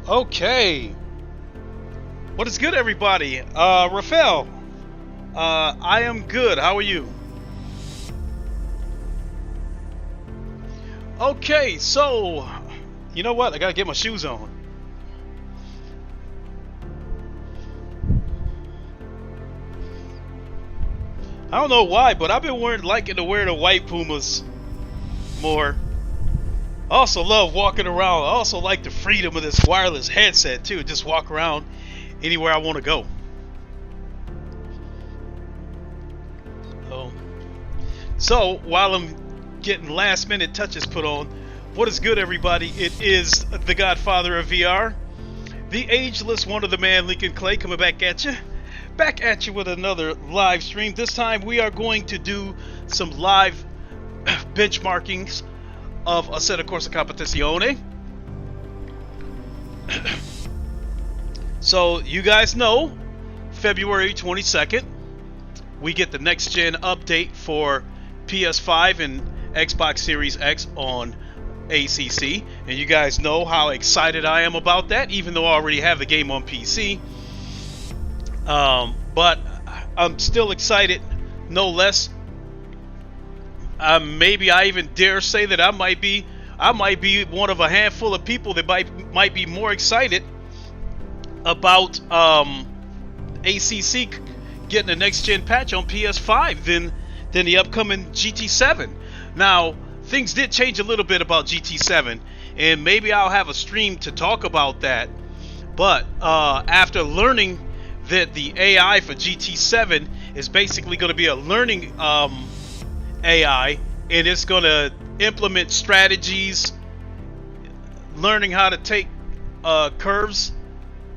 Okay. What is good, everybody? Rafael. I am good. How are you? Okay, so you know what? I gotta get my shoes on. I don't know why, but I've been liking to wear the white Pumas more. I also love walking around. I also like the freedom of this wireless headset too. Just walk around anywhere I want to go. So while I'm getting last minute touches put on, what is good, everybody? It is the Godfather of VR, the ageless one of the man Lincoln Clay, coming back at you with another live stream. This time we are going to do some live benchmarkings of Assetto Corsa Competizione. So you guys know, February 22nd, we get the next gen update for PS5 and Xbox Series X on ACC, and you guys know how excited I am about that, even though I already have the game on PC. But I'm still excited, no less. Maybe I even dare say that I might be one of a handful of people that might be more excited about ACC getting the next gen patch on PS5 than the upcoming GT7. Now, things did change a little bit about GT7, and maybe I'll have a stream to talk about that. But after learning that the AI for GT7 is basically going to be a learning AI, and it's going to implement strategies, learning how to take curves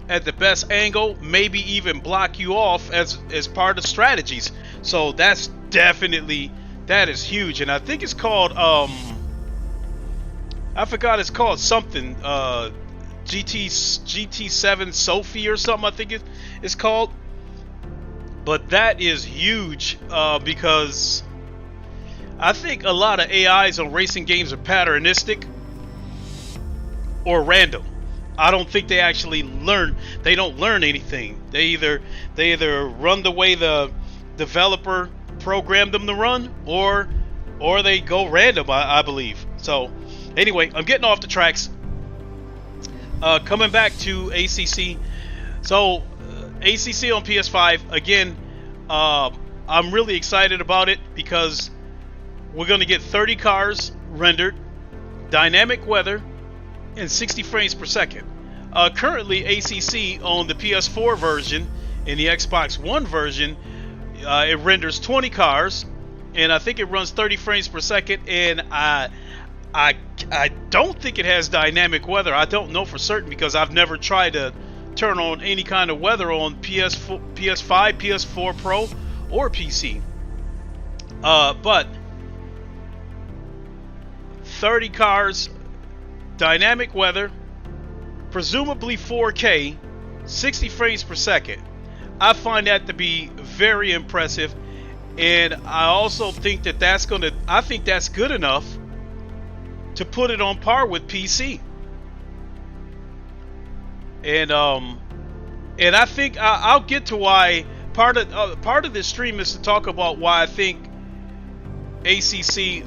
at the best angle, maybe even block you off as part of strategies. So that is huge, and I think it's called I forgot, it's called something GT7 Sophie or something, I think it's called. But that is huge because I think a lot of AIs on racing games are patternistic or random. I don't think they actually learn. They don't learn anything. They either run the way the developer programmed them to run, or they go random, I believe. So anyway, I'm getting off the tracks. Coming back to ACC. So ACC on PS5 again. I'm really excited about it because we're going to get 30 cars rendered, dynamic weather, and 60 frames per second. Currently, ACC on the PS4 version and the Xbox One version, it renders 20 cars, and I think it runs 30 frames per second. And I don't think it has dynamic weather. I don't know for certain because I've never tried to turn on any kind of weather on PS5, PS4 Pro, or PC. But 30 cars, dynamic weather, presumably 4K, 60 frames per second. I find that to be very impressive, and I also think that that's good enough to put it on par with PC. And I think I'll get to why. Part of this stream is to talk about why I think ACC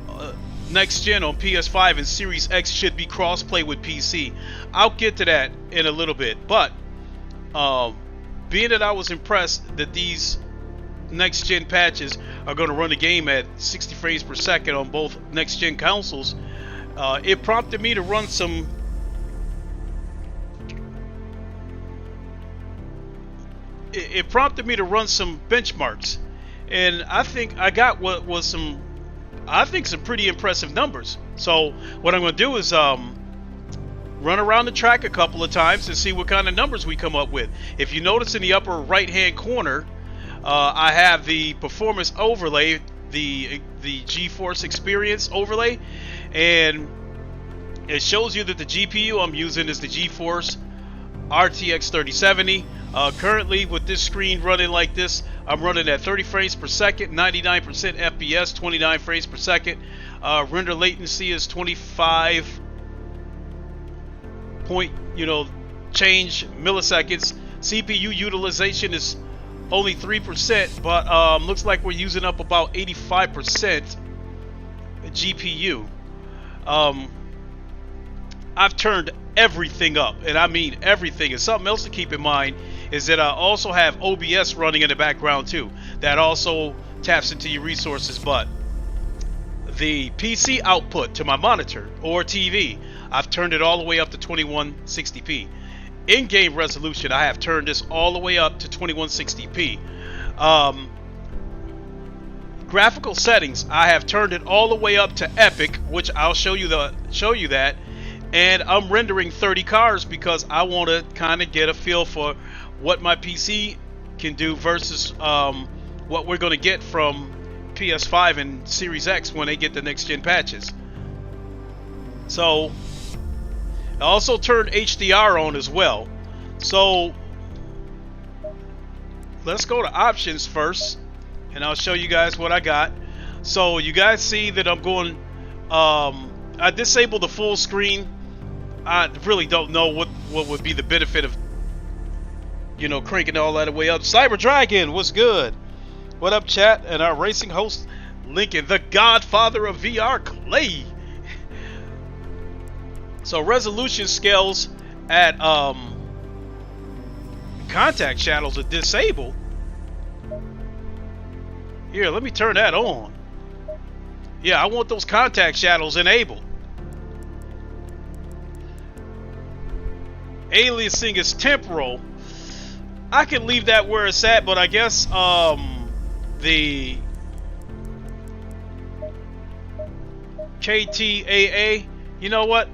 next gen on PS5 and Series X should be crossplay with PC. I'll get to that in a little bit, but being that I was impressed that these next gen patches are going to run the game at 60 frames per second on both next gen consoles, it prompted me to run some benchmarks, and I think I got some pretty impressive numbers. So what I'm going to do is run around the track a couple of times and see what kind of numbers we come up with. If you notice in the upper right hand corner, I have the performance overlay, the GeForce Experience overlay, and it shows you that the GPU I'm using is the GeForce RTX 3070. Currently with this screen running like this, I'm running at 30 frames per second, 99% FPS, 29 frames per second. Render latency is 25 point, change milliseconds. CPU utilization is only 3%, but looks like we're using up about 85% GPU. I've turned everything up, and I mean everything. And something else to keep in mind is that I also have OBS running in the background too. That also taps into your resources, but the PC output to my monitor or TV, I've turned it all the way up to 2160p. In-game resolution, I have turned this all the way up to 2160p. Graphical settings, I have turned it all the way up to epic, which I'll show you that. And I'm rendering 30 cars because I want to kind of get a feel for what my PC can do versus what we're going to get from PS5 and Series X when they get the next gen patches. So I also turned HDR on as well. So let's go to options first, and I'll show you guys what I got. So you guys see that I'm going, I disabled the full screen. I really don't know what would be the benefit of, you know, cranking all that way up. Cyber Dragon, what's good? What up, chat? And our racing host, Lincoln, the godfather of VR, Clay. So resolution scales at contact shadows are disabled. Here, let me turn that on. Yeah, I want those contact shadows enabled. Aliasing is temporal. I can leave that where it's at, but I guess the KTAA, you know what?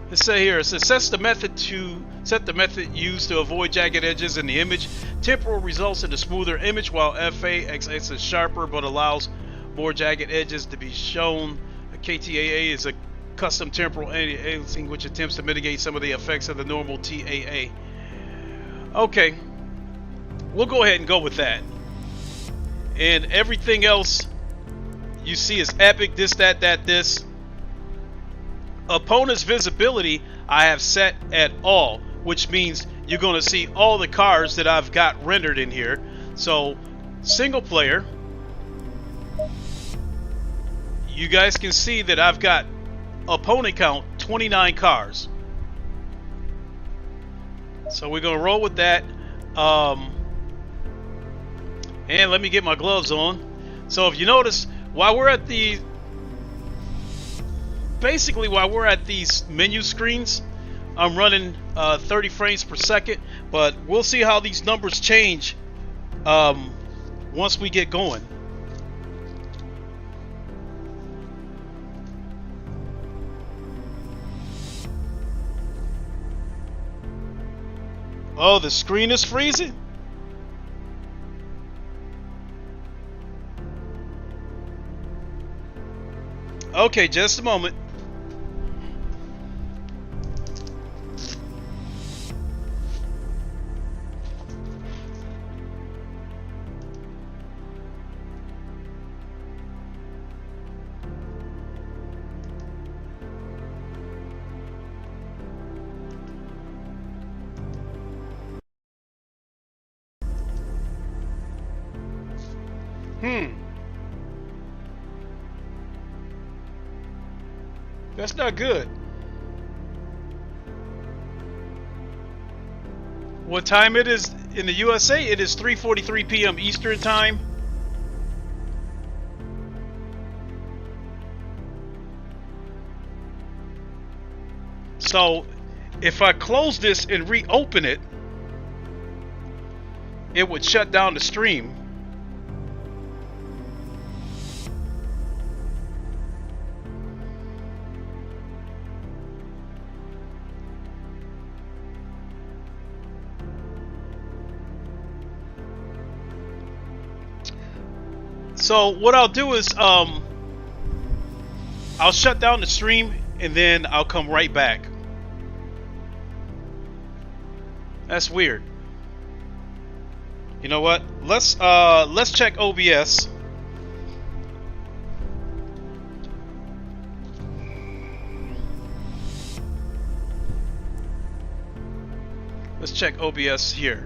Let's say here, it says set the method used to avoid jagged edges in the image. Temporal results in a smoother image, while FAXX is sharper but allows more jagged edges to be shown. KTAA is a custom temporal aliasing which attempts to mitigate some of the effects of the normal TAA. Okay, we'll go ahead and go with that. And everything else you see is epic, this, that, this. Opponent's visibility I have set at all, which means you're going to see all the cars that I've got rendered in here. So single player, you guys can see that I've got opponent count 29 cars. So we're going to roll with that. And let me get my gloves on. So if you notice, while we're at these menu screens, I'm running 30 frames per second, but we'll see how these numbers change once we get going. Oh, the screen is freezing? Okay, just a moment. That's not good. What time it is in the USA? It is 3:43 p.m. Eastern time. So if I close this and reopen it, it would shut down the stream. So what I'll do is I'll shut down the stream and then I'll come right back. That's weird. You know what? Let's check OBS. check OBS here.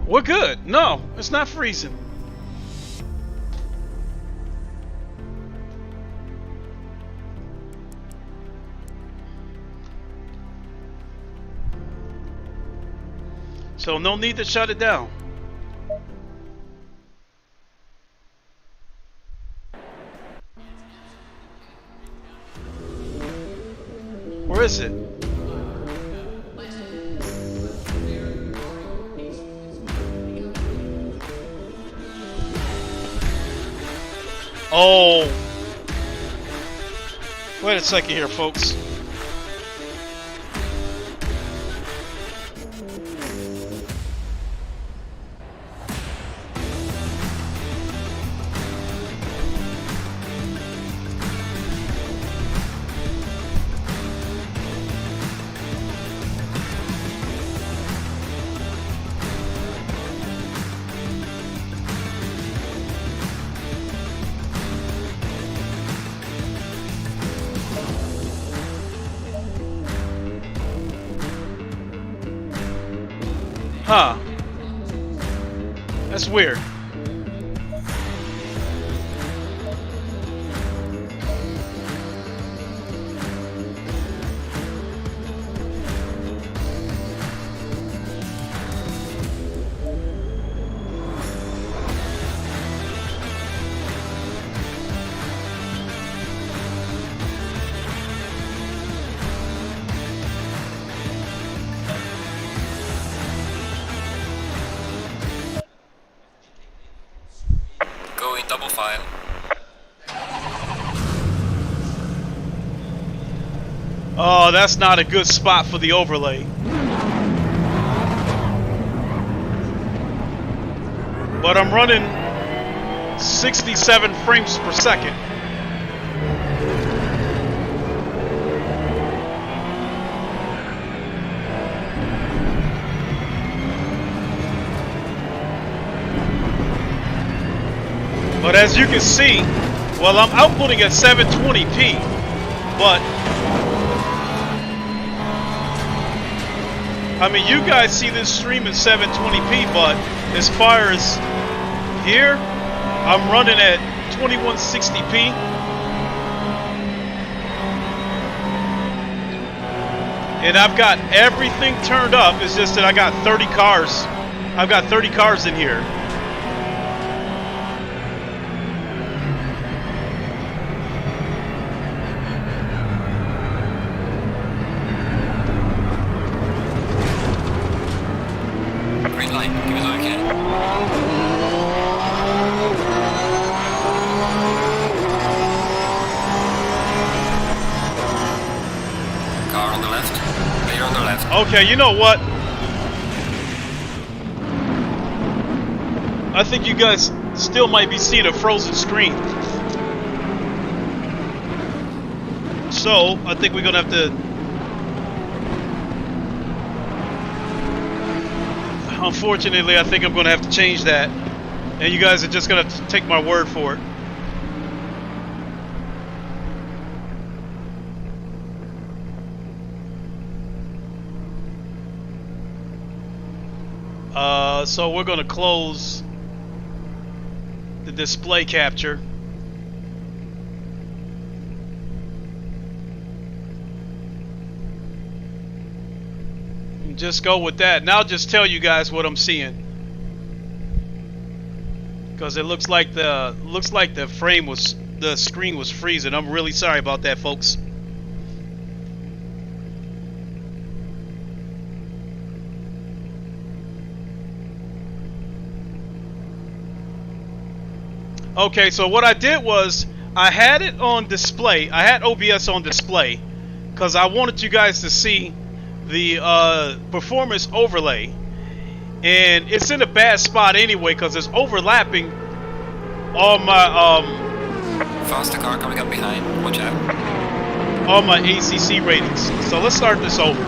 We're good. No, it's not freezing. So no need to shut it down. Where is it? Oh. Wait a second here, folks. Huh. That's weird. Double file. Oh, that's not a good spot for the overlay. But I'm running 67 frames per second. But as you can see, well, I'm outputting at 720p, but I mean, you guys see this stream in 720p, but as far as here, I'm running at 2160p. And I've got everything turned up. It's just that I got 30 cars. I've got 30 cars in here. Okay, you know what? I think you guys still might be seeing a frozen screen. So, I think we're gonna have to... Unfortunately, I think I'm gonna have to change that. And you guys are just gonna have to take my word for it. So we're going to close the display capture. And just go with that. Now I'll just tell you guys what I'm seeing. Because it looks like the screen was freezing. I'm really sorry about that, folks. Okay, so what I did was I had it on display. I had OBS on display because I wanted you guys to see the performance overlay, and it's in a bad spot anyway because it's overlapping all my faster car coming up behind. Watch out! All my ACC ratings. So let's start this over.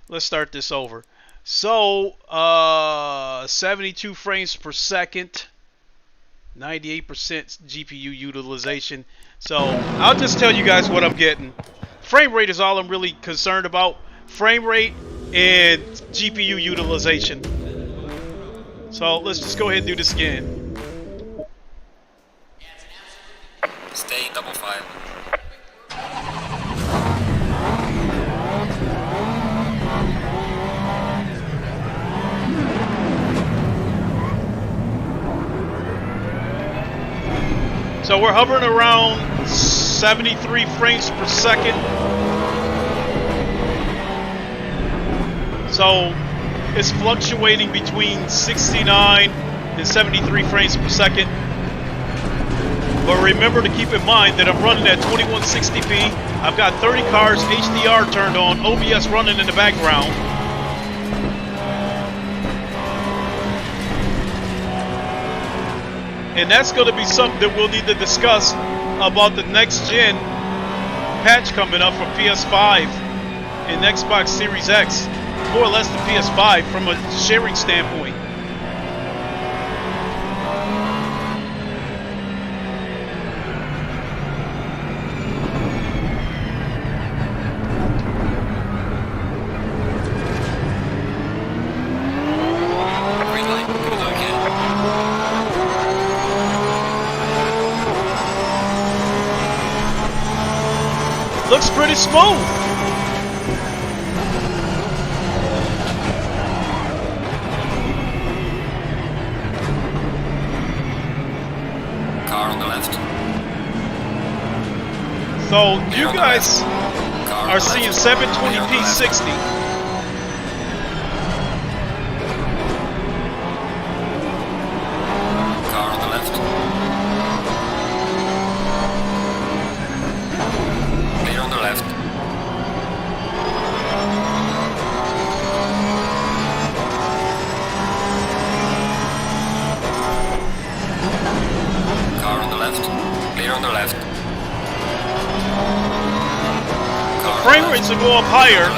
Let's start this over. So 72 frames per second, 98% GPU utilization. So I'll just tell you guys what I'm getting. Frame rate is all I'm really concerned about. Frame rate and GPU utilization. So let's just go ahead and do this again. Stay double file. So we're hovering around 73 frames per second. So it's fluctuating between 69 and 73 frames per second. But remember to keep in mind that I'm running at 2160p. I've got 30 cars, HDR turned on, OBS running in the background. And that's going to be something that we'll need to discuss about the next gen patch coming up from PS5 and Xbox Series X. More or less the PS5 from a sharing standpoint. Looks pretty smooth. Car on the left. So you guys are seeing 720p 60. Car on the left. Clear on the left. Car on the left. Clear on the left. Frame rates will go up higher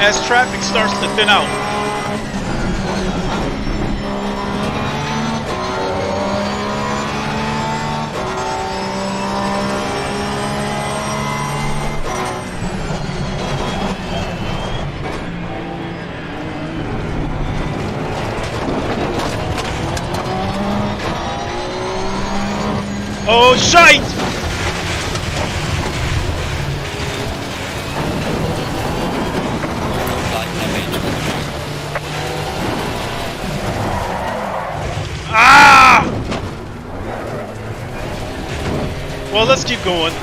as traffic starts to thin out. Oh, shite! Ah! Well, let's keep going.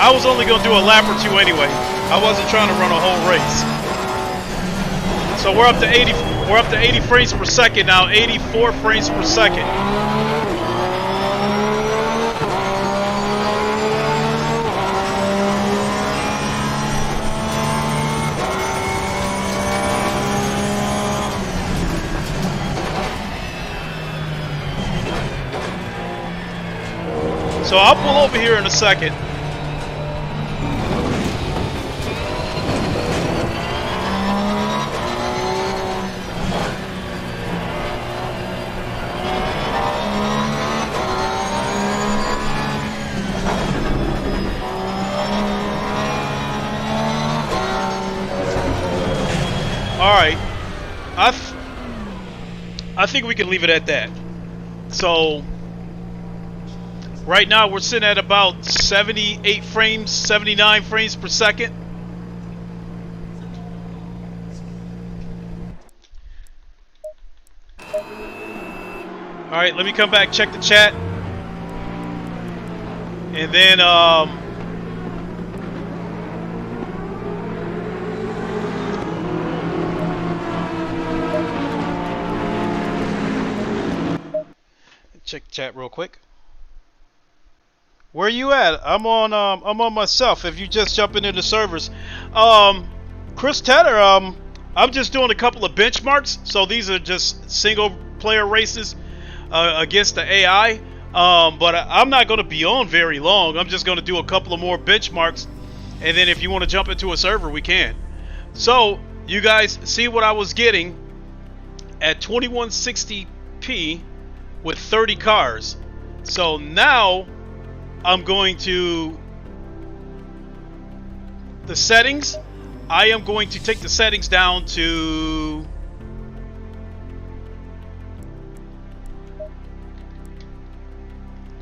I was only going to do a lap or two anyway. I wasn't trying to run a whole race. So we're up to 80. We're up to 80 frames per second now. 84 frames per second. So I'll pull over here in a second. All right, I think we can leave it at that. So right now we're sitting at about 78 frames, 79 frames per second. All right, let me come back, check the chat, and then check the chat real quick. Where are you at? I'm on myself. If you just jump into the servers, Chris Tedder, I'm just doing a couple of benchmarks. So these are just single player races against the AI. But I'm not going to be on very long. I'm just going to do a couple of more benchmarks, and then if you want to jump into a server, we can. So you guys see what I was getting at 2160p with 30 cars. So now I'm going to the settings. I am going to take the settings down to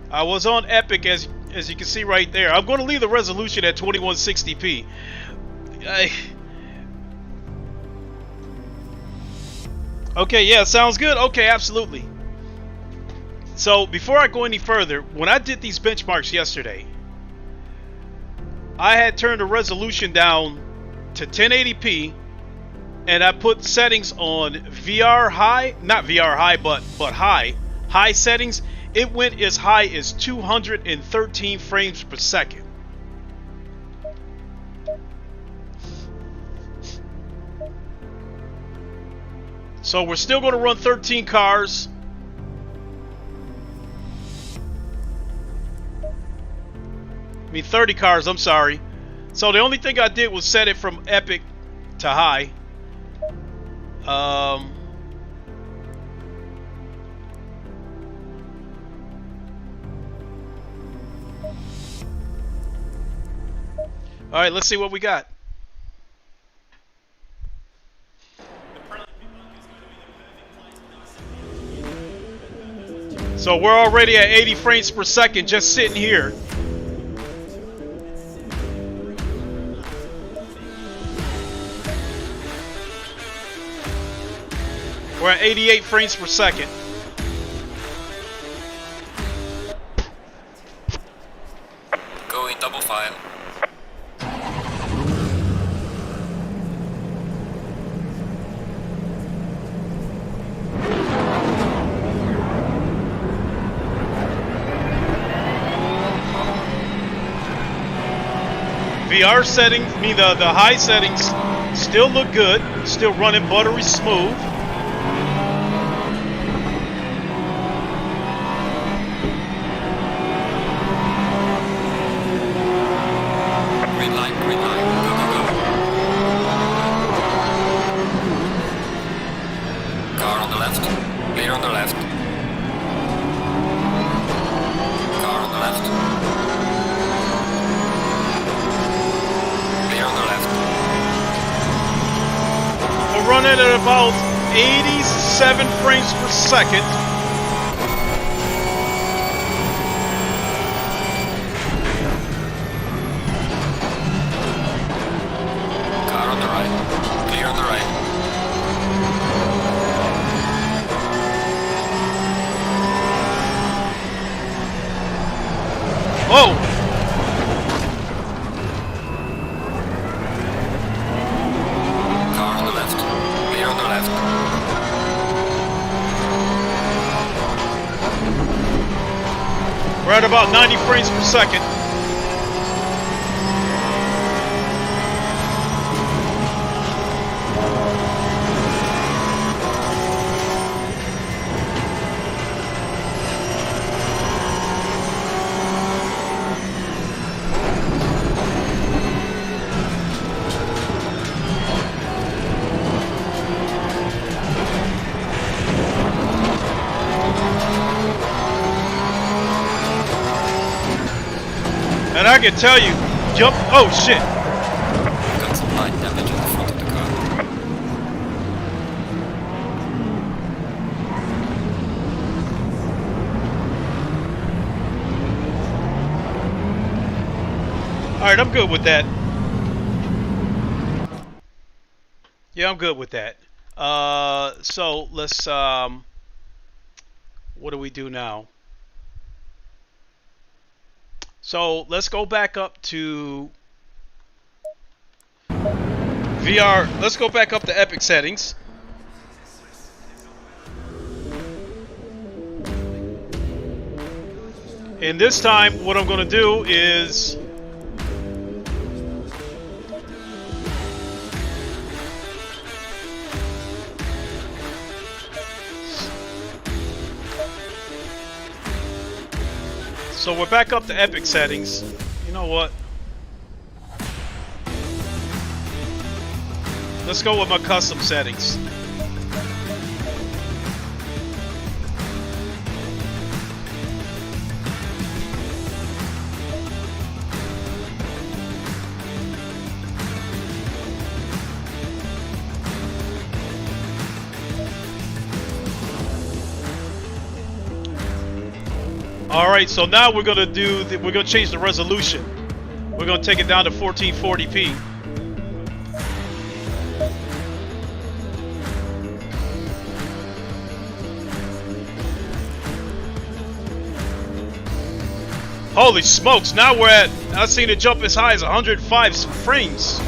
I was on Epic as you can see right there. I'm going to leave the resolution at 2160p. Okay, yeah, sounds good. Okay, absolutely. So before I go any further, when I did these benchmarks yesterday, I had turned the resolution down to 1080p, and I put settings on VR high, not VR high, but high settings. It went as high as 213 frames per second. So we're still going to run 13 cars. I mean 30 cars, I'm sorry. So the only thing I did was set it from epic to high. All right, let's see what we got. So we're already at 80 frames per second just sitting here. We're at 88 frames per second. Going double file. VR settings, I mean the high settings still look good, still running buttery smooth. Green light, go, go, go. Car on the left, clear on the left. Car on the left. We're running at about 87 frames per second. Car on the right, clear on the right. Whoa! We're at about 90 frames per second. And I can tell you, jump. Oh shit! Got some light damage in the front of the car. All right, I'm good with that. Yeah, I'm good with that. So let's. What do we do now? So let's go back up to VR. Let's go back up to Epic settings. And this time what I'm going to do is so we're back up to Epic settings. You know what? Let's go with my custom settings. All right, so now we're gonna change the resolution. We're gonna take it down to 1440p. Holy smokes! Now we're at, I've seen it jump as high as 105 frames.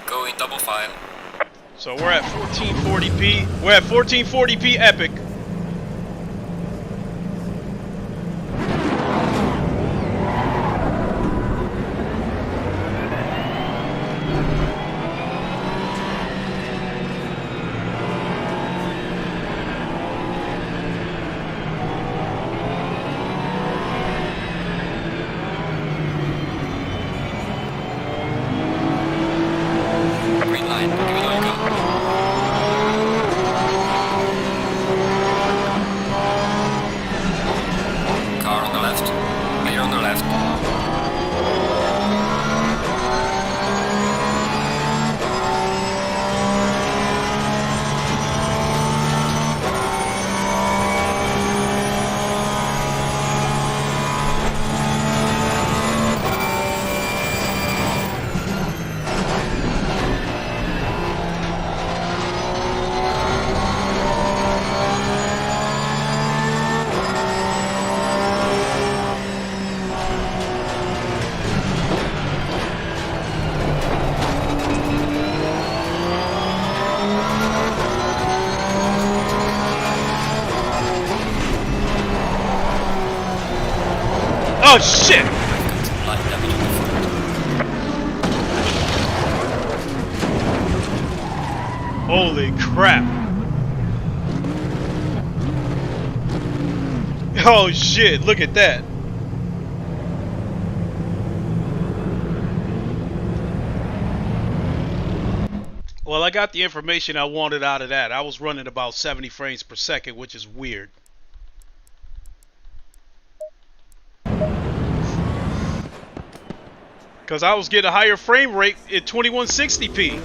Going double file. So we're at 1440p. We're at 1440p epic. Oh shit! Holy crap! Oh shit, look at that! Well, I got the information I wanted out of that. I was running about 70 frames per second, which is weird. Because I was getting a higher frame rate at 2160p.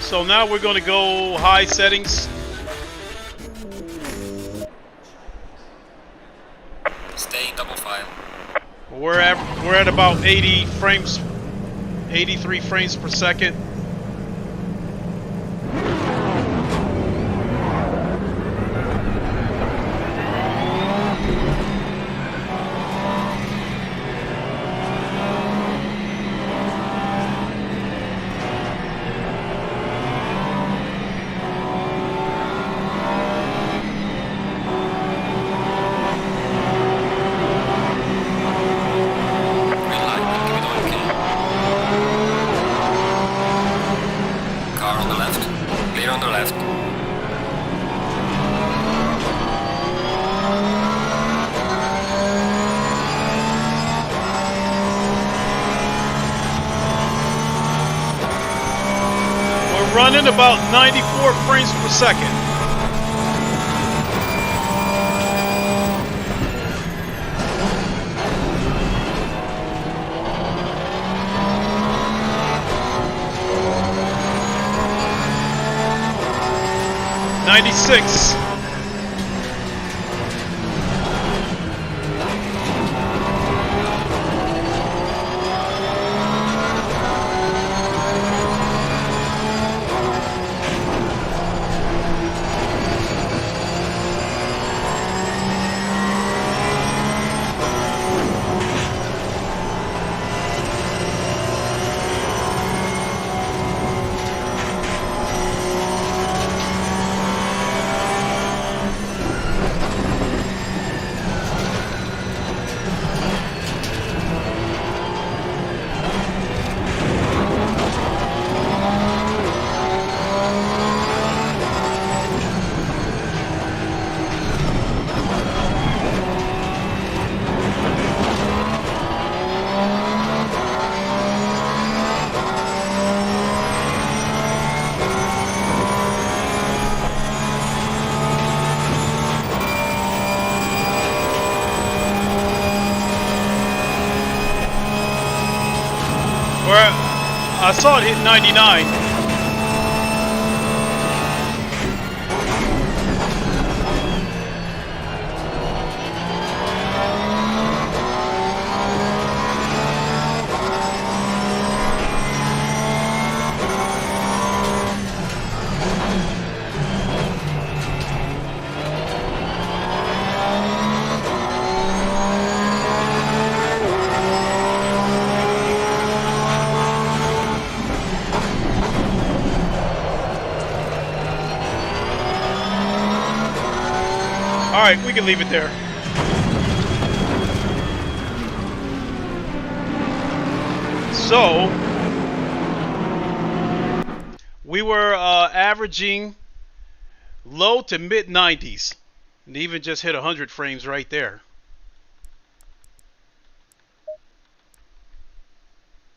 So now we're going to go high settings. Staying double file. We're at about 80 frames, 83 frames per second. Running about 94 frames per second. '96. Where I saw it hit 99. All right, we can leave it there. So we were averaging low to mid 90s, and even just hit 100 frames right there.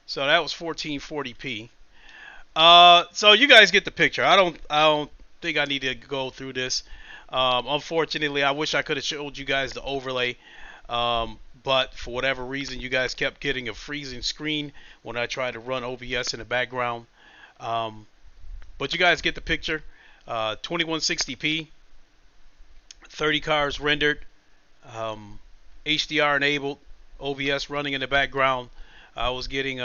So that was 1440p. So you guys get the picture. I don't think I need to go through this. Unfortunately, I wish I could have showed you guys the overlay, but for whatever reason, you guys kept getting a freezing screen when I tried to run OBS in the background. But you guys get the picture. 2160p, 30 cars rendered, HDR enabled, OBS running in the background. I was getting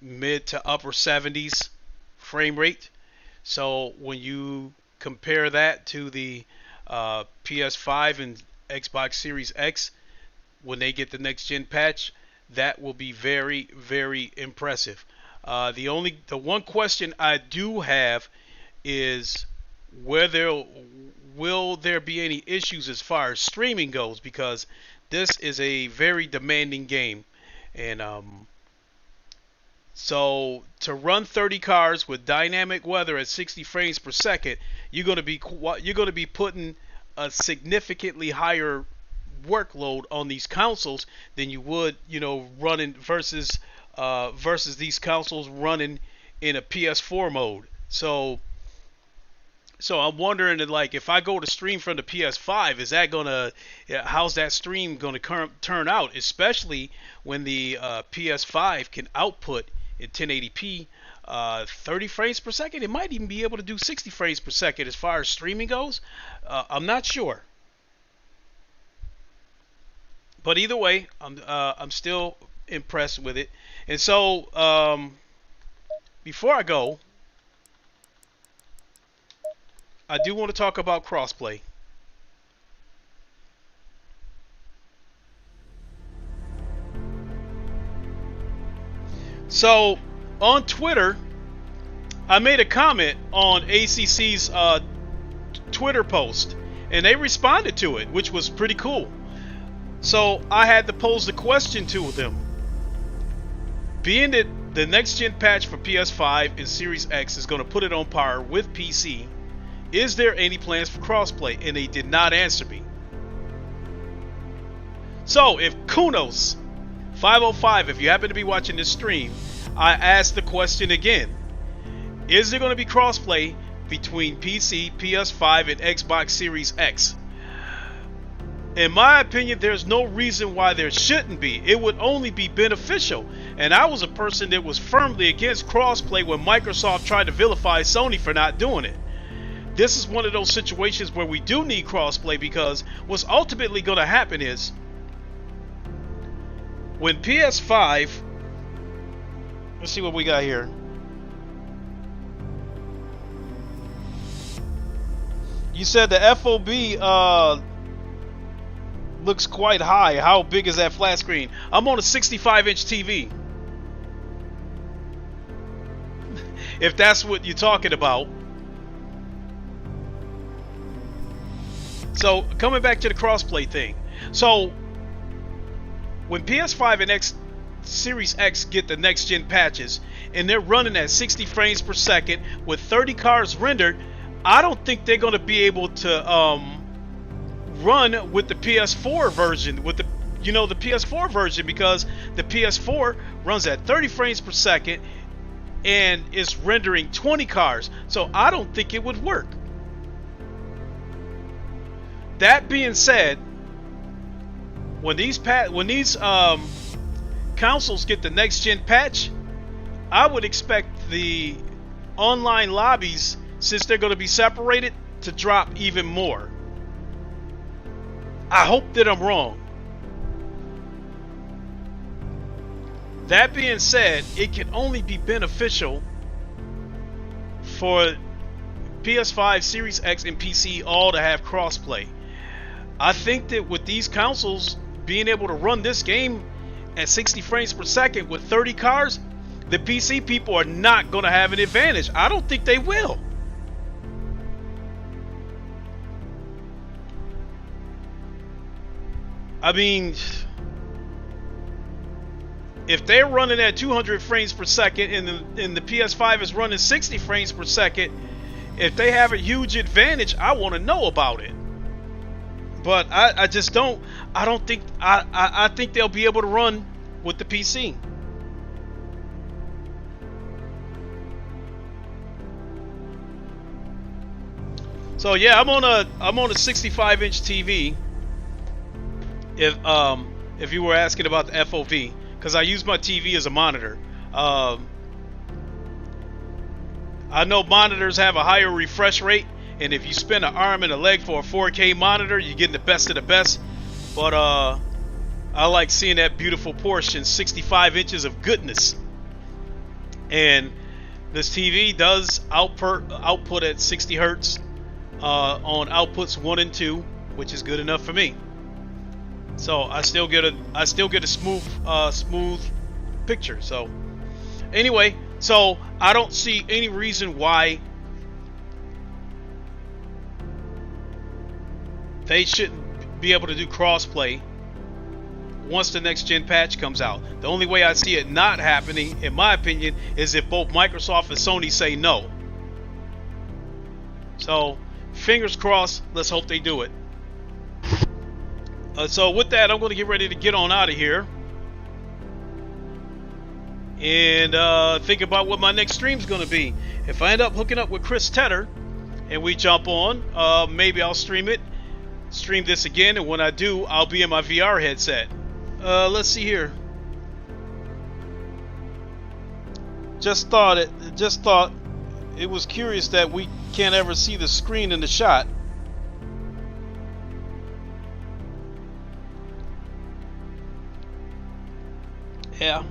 mid to upper 70s frame rate. So when you compare that to the PS5 and Xbox Series X, when they get the next gen patch, that will be very, very impressive. The one question I do have is will there be any issues as far as streaming goes, because this is a very demanding game, and so to run 30 cars with dynamic weather at 60 frames per second, you're going to be putting a significantly higher workload on these consoles than you would, running versus these consoles running in a PS4 mode. So I'm wondering, like, if I go to stream from the PS5, how's that stream gonna turn out? Especially when the PS5 can output in 1080p 30 frames per second. It might even be able to do 60 frames per second as far as streaming goes. I'm not sure, but either way, I'm still impressed with it. And so before I go, I do want to talk about crossplay. So on Twitter, I made a comment on ACC's Twitter post, and they responded to it, which was pretty cool. So I had to pose the question to them. Being that the next gen patch for PS5 and Series X is going to put it on par with PC, is there any plans for crossplay? And they did not answer me. So if Kunos 505, if you happen to be watching this stream, I asked the question again. Is there going to be crossplay between PC, PS5, and Xbox Series X? In my opinion, there's no reason why there shouldn't be. It would only be beneficial. And I was a person that was firmly against crossplay when Microsoft tried to vilify Sony for not doing it. This is one of those situations where we do need crossplay, because what's ultimately going to happen is when PS5, let's see what we got here. You said the FOB looks quite high. How big is that flat screen? I'm on a 65-inch TV. If that's what you're talking about. So coming back to the crossplay thing. So when PS5 and Series X get the next gen patches and they're running at 60 frames per second with 30 cars rendered, I don't think they're going to be able to run with the PS4 version, with the PS4 version, because the PS4 runs at 30 frames per second and is rendering 20 cars. So I don't think it would work. That being said, when these consoles get the next gen patch, I would expect the online lobbies, since they're going to be separated, to drop even more. I hope that I'm wrong. That being said, it can only be beneficial for PS5, Series X, and PC all to have crossplay. I think that with these consoles being able to run this game at 60 frames per second with 30 cars, the PC people are not going to have an advantage. I don't think they will. I mean, if they're running at 200 frames per second and the PS5 is running 60 frames per second, if they have a huge advantage, I want to know about it. But I just don't. I don't think. I think they'll be able to run with the PC. So yeah, I'm on a 65-inch TV. If you were asking about the FOV, because I use my TV as a monitor. I know monitors have a higher refresh rate, and if you spend an arm and a leg for a 4K monitor, you're getting the best of the best. But I like seeing that beautiful portion, 65 inches of goodness. And this TV does output at 60 hertz on outputs 1 and 2, which is good enough for me. So I still get a smooth picture. So anyway, so I don't see any reason why they shouldn't be able to do crossplay once the next gen patch comes out. The only way I see it not happening, in my opinion, is if both Microsoft and Sony say no. So fingers crossed, let's hope they do it. So with that, I'm going to get ready to get on out of here and think about what my next stream's going to be. If I end up hooking up with Chris Tedder and we jump on, maybe I'll stream this again, and when I do, I'll be in my VR headset. Let's see here. Just thought it was curious that we can't ever see the screen in the shot. Yeah.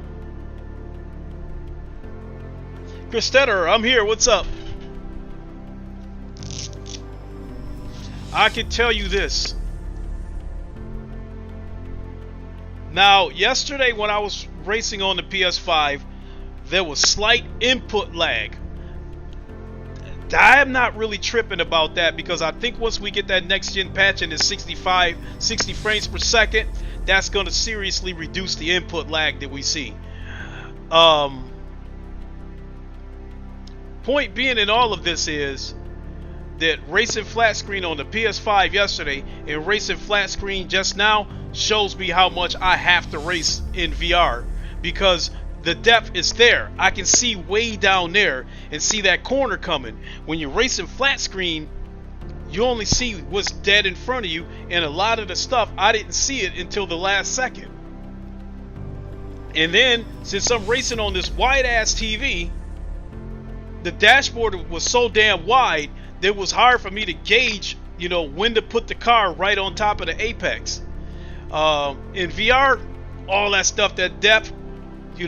Chris Tedder, I'm here. What's up? I can tell you this. Now, yesterday when I was racing on the PS5, there was slight input lag. I'm not really tripping about that, because I think once we get that next gen patch and it's 60 frames per second, that's going to seriously reduce the input lag that we see. Point being in all of this is that racing flat screen on the PS5 yesterday and racing flat screen just now shows me how much I have to race in VR, because the depth is there. I can see way down there and see that corner coming. When you're racing flat screen, you only see what's dead in front of you, and a lot of the stuff I didn't see it until the last second. And then, since I'm racing on this wide ass TV, the dashboard was so damn wide that it was hard for me to gauge, when to put the car right on top of the apex. In VR, all that stuff, that depth,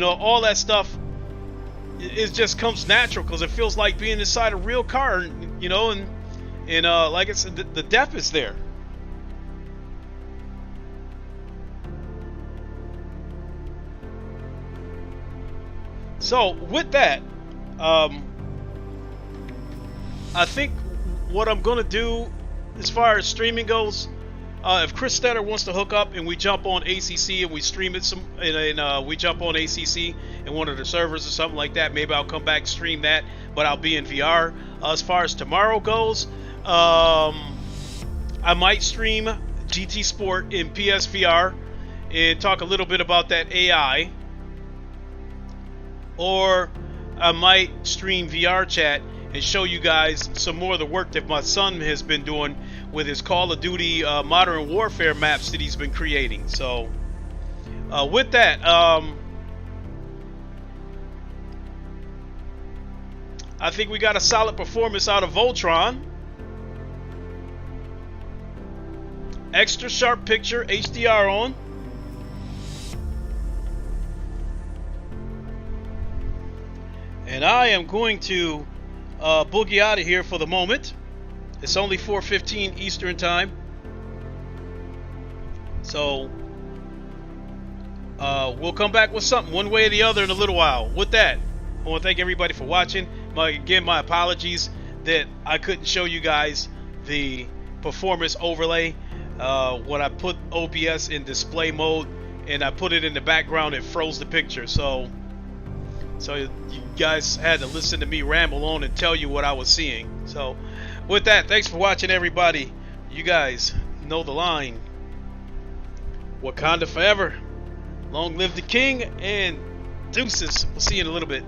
all that stuff, it just comes natural, because it feels like being inside a real car, and like I said, the depth is there. So with that, I think what I'm gonna do as far as streaming goes, if Chris Stetter wants to hook up and we jump on ACC and we stream it and we jump on ACC in one of the servers or something like that, maybe I'll come back and stream that, but I'll be in VR. As far as tomorrow goes, I might stream GT Sport in PSVR and talk a little bit about that AI, or I might stream VR chat and show you guys some more of the work that my son has been doing with his Call of Duty Modern Warfare maps that he's been creating. So with that, I think we got a solid performance out of Voltron. Extra sharp picture, HDR on. And I am going to boogie out of here for the moment. It's only 4:15 Eastern time. So we'll come back with something one way or the other in a little while. With that, I want to thank everybody for watching. Again, my apologies that I couldn't show you guys the performance overlay. When I put OBS in display mode and I put it in the background, it froze the picture. So you guys had to listen to me ramble on and tell you what I was seeing. So with that, thanks for watching, everybody. You guys know the line. Wakanda forever. Long live the king, and deuces. We'll see you in a little bit.